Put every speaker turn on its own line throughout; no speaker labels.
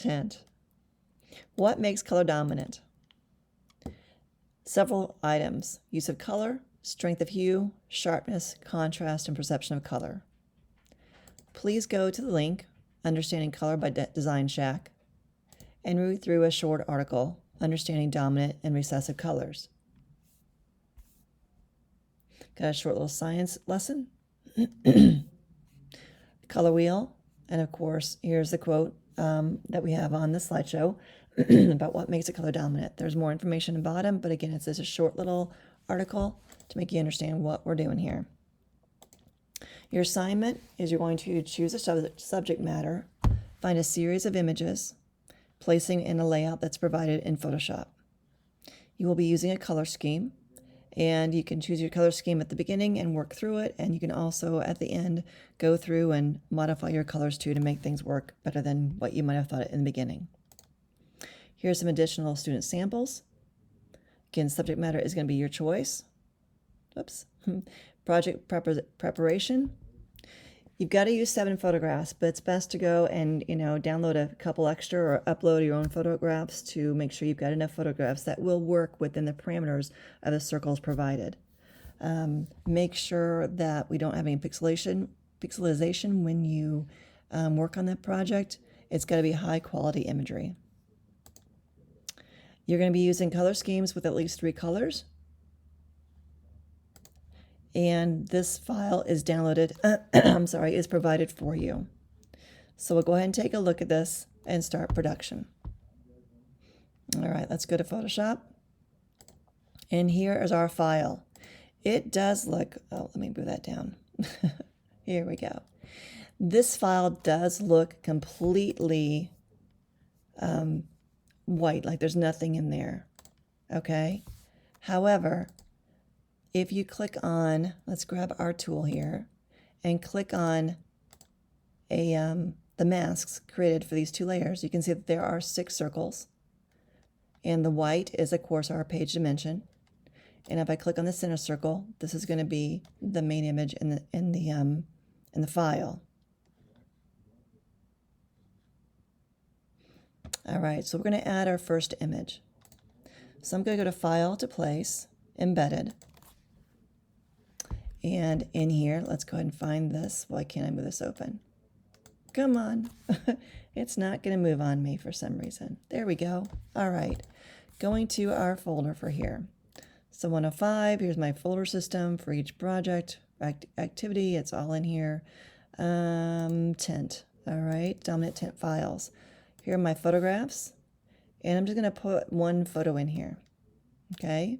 Tint. What makes color dominant? Several items: use of color, strength of hue, sharpness, contrast, and perception of color. Please go to the link, Understanding Color by Design Shack, and read through a short article, Understanding Dominant and Recessive Colors. Got a short little science lesson. Color wheel, and of course, here's the quote that we have on the slideshow about what makes a color dominant. There's more information at the bottom, but again, it's just a short little article to make you understand what we're doing here. Your assignment is you're going to choose a subject matter, find a series of images, placing in a layout that's provided in Photoshop. You will be using a color scheme, and you can choose your color scheme at the beginning and work through it, and you can also at the end go through and modify your colors too to make things work better than what you might have thought in the beginning. Here's some additional student samples. Again, subject matter is going to be your choice. Oops. Project preparation. You've got to use 7 photographs, but it's best to go and download a couple extra or upload your own photographs to make sure you've got enough photographs that will work within the parameters of the circles provided. Make sure that we don't have any pixelization when you work on that project. It's got to be high quality imagery. You're going to be using color schemes with at least 3 colors. And this file is downloaded, is provided for you. So we'll go ahead and take a look at this and start production. All right, let's go to Photoshop. And here is our file. It does look, let me move that down. Here we go. This file does look completely white, like there's nothing in there, okay? However, if you click on, let's grab our tool here, and click on the masks created for these 2 layers, you can see that there are 6 circles. And the white is, of course, our page dimension. And if I click on the center circle, this is going to be the main image in the file. All right, so we're going to add our first image. So I'm going to go to File to Place, Embedded. And in here, let's go ahead and find this. Why can't I move this open? Come on. It's not going to move on me for some reason. There we go. All right. Going to our folder for here. So 105, here's my folder system for each project, activity. It's all in here. Tint. All right. Dominant tint files. Here are my photographs. And I'm just going to put 1 photo in here. Okay.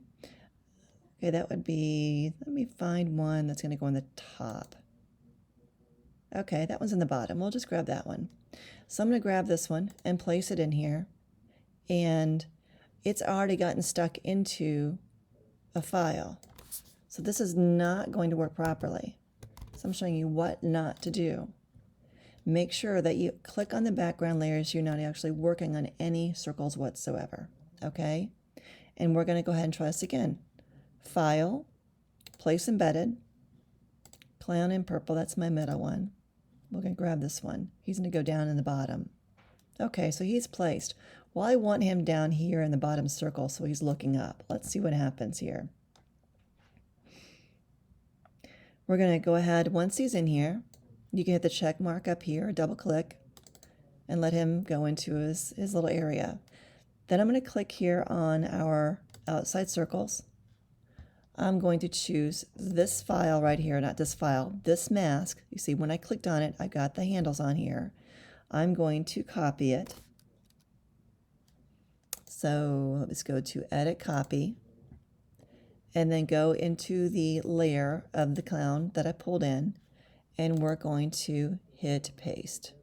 Okay, that would be, let me find one that's going to go on the top. Okay, that one's in the bottom. We'll just grab that one. So I'm going to grab this one and place it in here. And it's already gotten stuck into a file. So this is not going to work properly. So I'm showing you what not to do. Make sure that you click on the background layers. You're not actually working on any circles whatsoever. Okay? And we're going to go ahead and try this again. File, Place Embedded, Clown in purple, that's my middle one. We're going to grab this one. He's going to go down in the bottom. Okay, so he's placed. Well, I want him down here in the bottom circle, so he's looking up. Let's see what happens here. We're going to go ahead, once he's in here, you can hit the check mark up here, double click, and let him go into his little area. Then I'm going to click here on our outside circles. I'm going to choose this file right here, not this file, this mask. You see, when I clicked on it, I got the handles on here. I'm going to copy it. So let's go to Edit Copy, and then go into the layer of the clown that I pulled in, and we're going to hit Paste.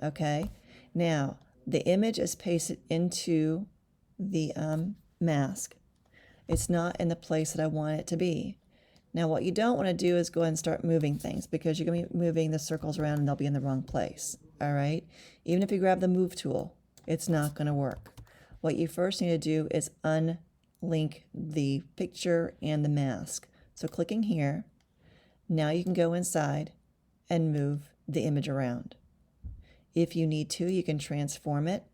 Okay, now the image is pasted into the mask. It's not in the place that I want it to be. Now what you don't want to do is go ahead and start moving things, because you're going to be moving the circles around and they'll be in the wrong place. All right? Even if you grab the Move tool, it's not going to work. What you first need to do is unlink the picture and the mask. So clicking here, now you can go inside and move the image around. If you need to, you can transform it.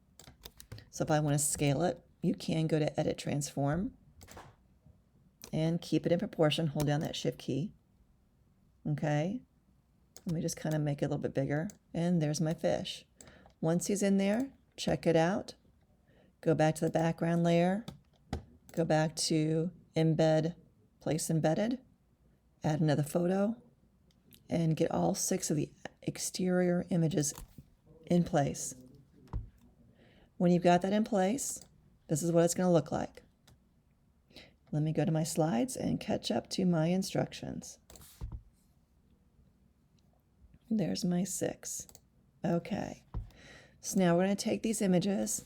So if I want to scale it, you can go to Edit Transform and keep it in proportion. Hold down that Shift key. Okay. Let me just kind of make it a little bit bigger. And there's my fish. Once he's in there, check it out. Go back to the background layer. Go back to Embed, Place Embedded. Add another photo. And get all 6 of the exterior images in place. When you've got that in place, this is what it's going to look like. Let me go to my slides and catch up to my instructions. There's my 6. Okay. So now we're going to take these images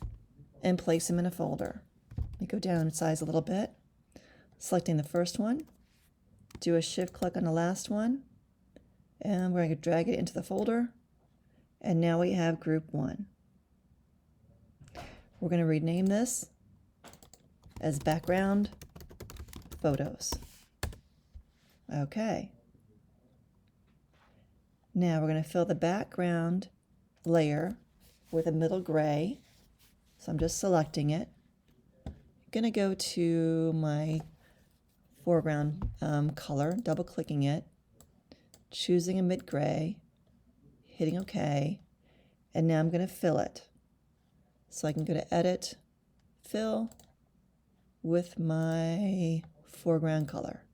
and place them in a folder. Let me go down in size a little bit. Selecting the first one. Do a shift click on the last one. And we're going to drag it into the folder. And now we have group 1. We're going to rename this as background photos. Okay. Now we're going to fill the background layer with a middle gray. So I'm just selecting it. I'm going to go to my foreground color, double clicking it, choosing a mid gray, hitting OK, and now I'm going to fill it. So I can go to Edit, Fill with my foreground color.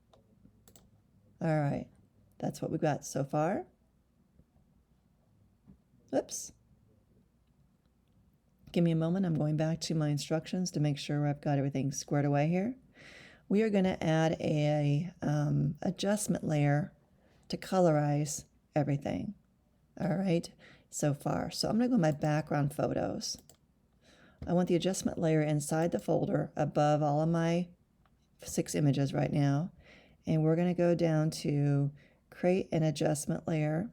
All right, that's what we've got so far. Oops. Give me a moment. I'm going back to my instructions to make sure I've got everything squared away here. We are going to add a adjustment layer to colorize everything. All right, so far. So I'm going to go to my background photos. I want the adjustment layer inside the folder above all of my 6 images right now. And we're going to go down to create an adjustment layer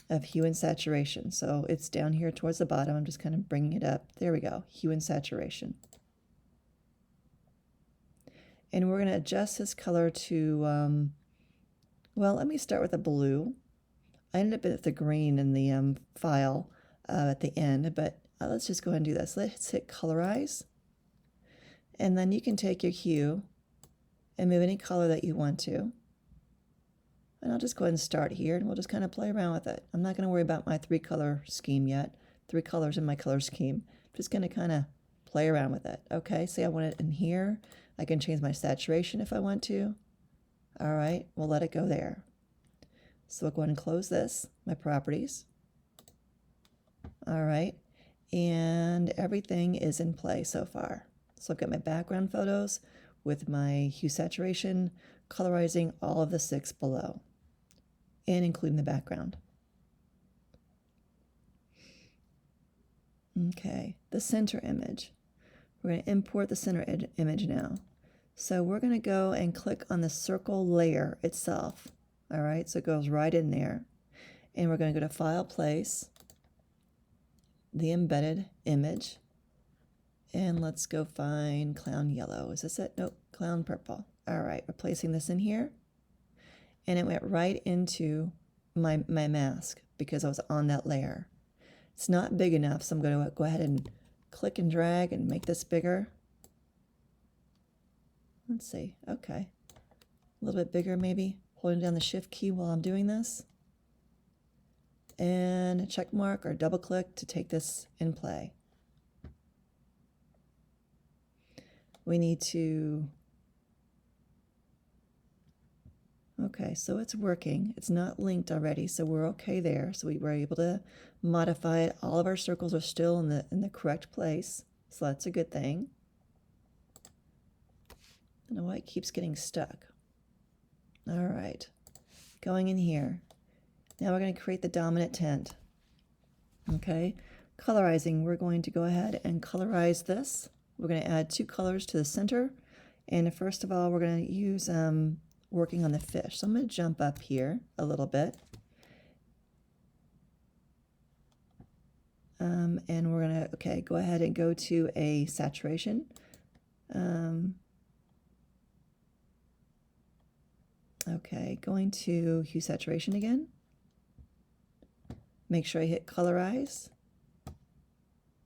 of hue and saturation. So it's down here towards the bottom. I'm just kind of bringing it up. There we go, hue and saturation. And we're going to adjust this color to, well, let me start with a blue. I ended up with the green in the file at the end, but let's just go ahead and do this. Let's hit colorize. And then you can take your hue and move any color that you want to. And I'll just go ahead and start here, and we'll just kind of play around with it. I'm not going to worry about my 3-color scheme yet. 3 colors in my color scheme. I'm just going to kind of play around with it. Okay, say I want it in here. I can change my saturation if I want to. All right, we'll let it go there. So we'll go ahead and close this, my properties. All right, and everything is in play so far. So I've got my background photos with my hue saturation, colorizing all of the 6 below, and including the background. Okay, the center image. We're going to import the center image now. So we're going to go and click on the circle layer itself. All right, so it goes right in there. And we're going to go to File, Place, the embedded image. And let's go find Clown Yellow. Is this it? Nope, Clown Purple. All right, we're placing this in here. And it went right into my mask because I was on that layer. It's not big enough, so I'm going to go ahead and click and drag and make this bigger. Let's see, okay. A little bit bigger maybe. Holding down the Shift key while I'm doing this. And a check mark or double click to take this in play. We need to, okay, so it's working. It's not linked already, so we're okay there. So we were able to modify it. All of our circles are still in the correct place, so that's a good thing. I don't know why it keeps getting stuck. All right, going in here. Now we're going to create the dominant tint. Okay, colorizing, we're going to go ahead and colorize this. We're going to add 2 colors to the center. And first of all, we're going to use working on the fish. So I'm going to jump up here a little bit. And we're going to, okay, go ahead and go to a saturation. Okay, going to hue saturation again. make sure I hit colorize,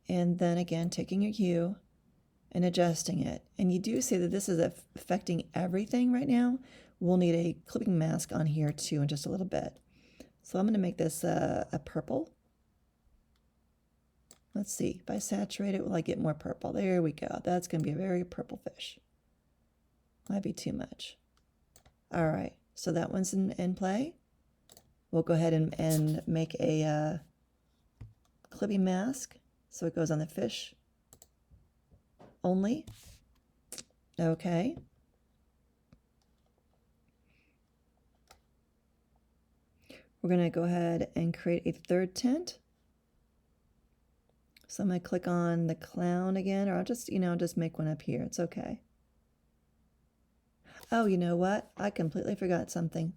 and then again taking your hue and adjusting it. And you do see that this is affecting everything right now. We'll need a clipping mask on here too in just a little bit. So I'm going to make this a purple. Let's see, if I saturate it, will I get more purple? There we go. That's going to be a very purple fish. Might be too much. All right, so that one's in play. We'll go ahead and make a clipping mask so it goes on the fish only. Okay. We're going to go ahead and create a third tint. So I'm going to click on the clown again, or I'll just, just make one up here. It's okay. Oh, you know what? I completely forgot something.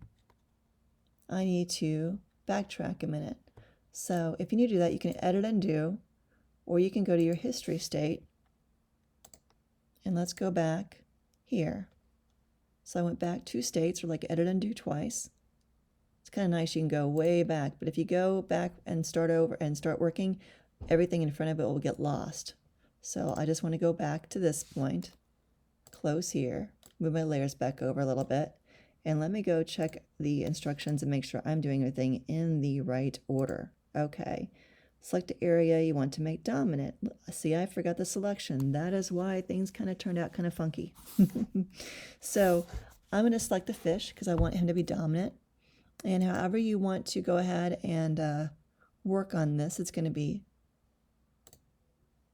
I need to backtrack a minute. So if you need to do that, you can edit undo, or you can go to your history state. And let's go back here. So I went back 2 states, or like edit undo twice. It's kind of nice, you can go way back, but if you go back and start over and start working, everything in front of it will get lost. So I just want to go back to this point, close here, move my layers back over a little bit, and let me go check the instructions and make sure I'm doing everything in the right order. Okay, select the area you want to make dominant. See, I forgot the selection. That is why things kind of turned out kind of funky. So I'm going to select the fish because I want him to be dominant. And however you want to go ahead and work on this, it's going to be,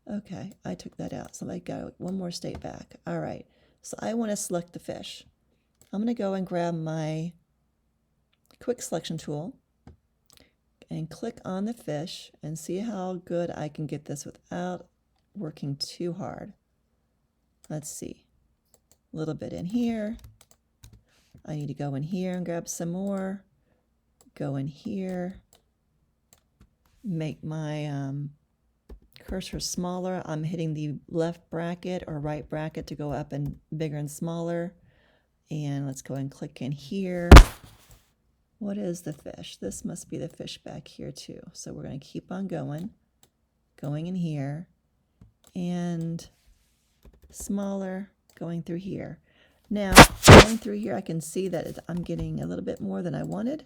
okay, I took that out. So I got one more state back. All right, so I want to select the fish. I'm going to go and grab my quick selection tool and click on the fish and see how good I can get this without working too hard. Let's see, a little bit in here. I need to go in here and grab some more. Go in here, make my cursor smaller. I'm hitting the left bracket or right bracket to go up and bigger and smaller. And let's go and click in here. What is the fish? This must be the fish back here too. So we're going to keep on going in here, and smaller, going through here. Now, going through here, I can see that I'm getting a little bit more than I wanted.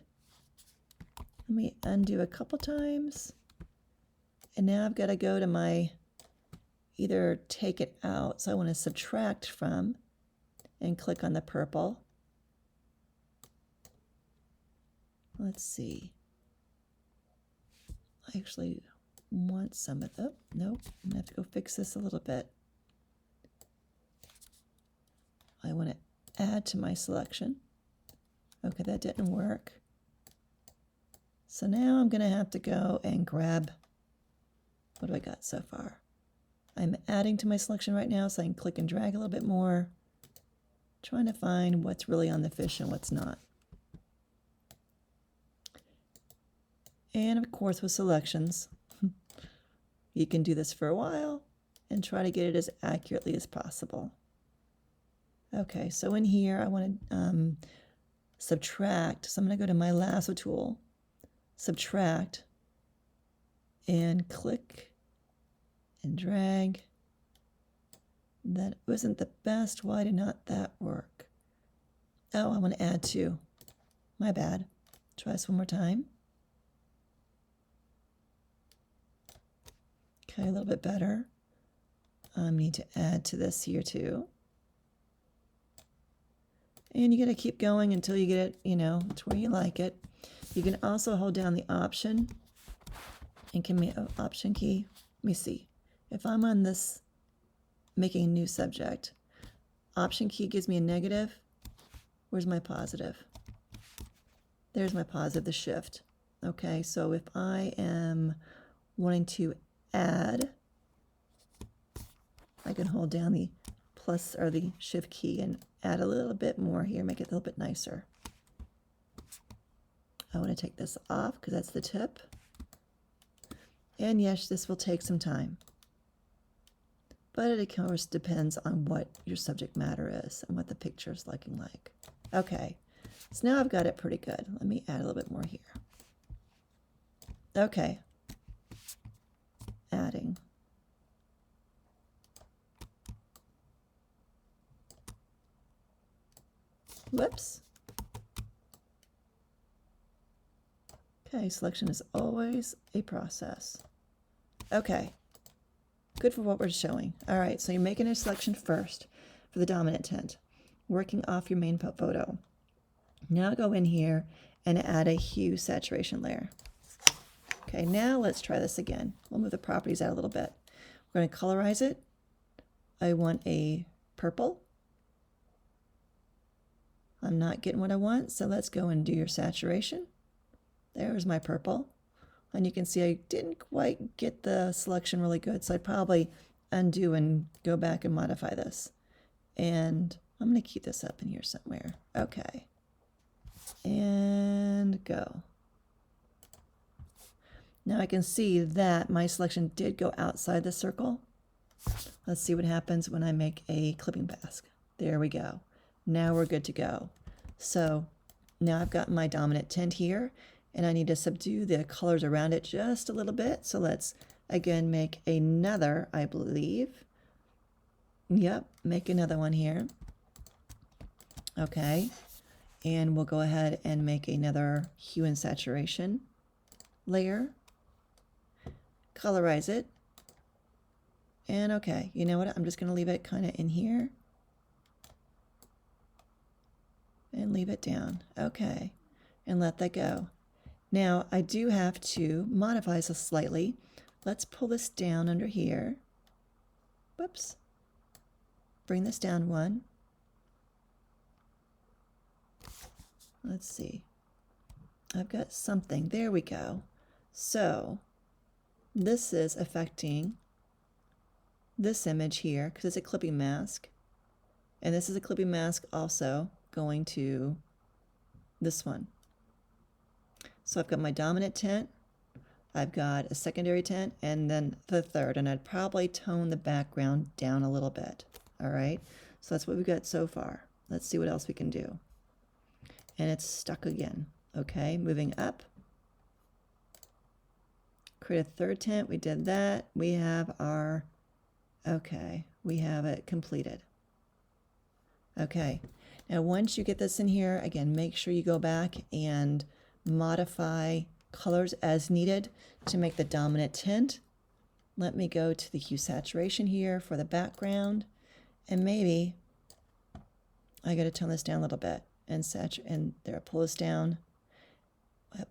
Let me undo a couple times. And now I've got to go to my, either take it out. So I want to subtract from and click on the purple. Let's see. I actually want some of the, nope, I'm going to have to go fix this a little bit. I want to add to my selection. Okay, that didn't work. So now I'm going to have to go and grab, what do I got so far? I'm adding to my selection right now, so I can click and drag a little bit more, trying to find what's really on the fish and what's not. And of course with selections, you can do this for a while and try to get it as accurately as possible. Okay, so in here I want to subtract, so I'm going to go to my lasso tool, subtract, and click and drag. That wasn't the best. Why did not that work? Oh, I want to add 2. My bad. Try this one more time. Okay, a little bit better. I need to add to this here too. And you got to keep going until you get it, to where you like it. You can also hold down the option and give me an option key. Let me see. If I'm on this, making a new subject, option key gives me a negative. Where's my positive? There's my positive, the shift. Okay, so if I am wanting to add, I can hold down the plus or the shift key and add a little bit more here, make it a little bit nicer. I want to take this off because that's the tip. And yes, this will take some time. But it of course depends on what your subject matter is and what the picture is looking like. Okay, so now I've got it pretty good. Let me add a little bit more here. Okay. Adding. Whoops. Okay, selection is always a process. Okay, good for what we're showing. All right, so you're making a selection first for the dominant tint, working off your main photo. Now go in here and add a hue saturation layer. Okay, now let's try this again. We'll move the properties out a little bit. We're going to colorize it. I want a purple. I'm not getting what I want, so let's go and do your saturation. There's my purple. And you can see I didn't quite get the selection really good, so I'd probably undo and go back and modify this. And I'm going to keep this up in here somewhere. Okay. And go. Now I can see that my selection did go outside the circle. Let's see what happens when I make a clipping mask. There we go. Now we're good to go. So now I've got my dominant tint here, and I need to subdue the colors around it just a little bit. So let's again make another, I believe. Yep, make another one here. Okay, and we'll go ahead and make another hue and saturation layer. Colorize it. And okay, you know what? I'm just going to leave it kind of in here. And leave it down. Okay, and let that go. Now, I do have to modify this slightly. Let's pull this down under here. Whoops. Bring this down one. Let's see. I've got something. There we go. So, this is affecting this image here because it's a clipping mask. And this is a clipping mask also going to this one. So I've got my dominant tint, I've got a secondary tint, and then the third, and I'd probably tone the background down a little bit. All right, so that's what we've got so far. Let's see what else we can do. And it's stuck again. Okay, moving up. Create a third tint, we did that. We have our, okay, we have it completed. Okay, now once you get this in here, again, make sure you go back and modify colors as needed to make the dominant tint. Let me go to the hue saturation here for the background, and maybe I got to tone this down a little bit and and there, pull this down.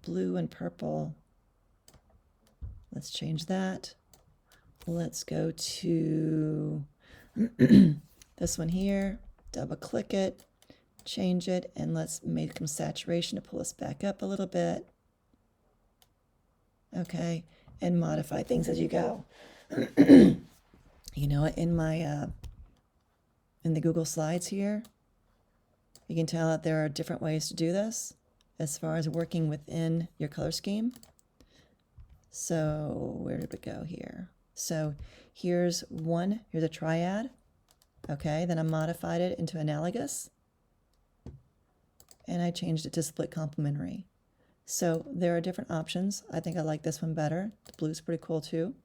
Blue and purple. Let's change that. Let's go to this one here. Double click it. Change it, and let's make some saturation to pull this back up a little bit. Okay, and modify things as you go. You know, in my in the Google Slides here, you can tell that there are different ways to do this as far as working within your color scheme. So where did it go here? So here's one, here's a triad. Okay, then I modified it into analogous. And I changed it to split complementary. So there are different options. I think I like this one better. The blue's pretty cool too.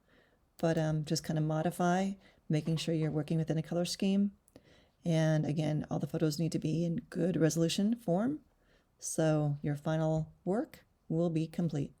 But just kind of modify, making sure you're working within a color scheme. And again, all the photos need to be in good resolution form. So your final work will be complete.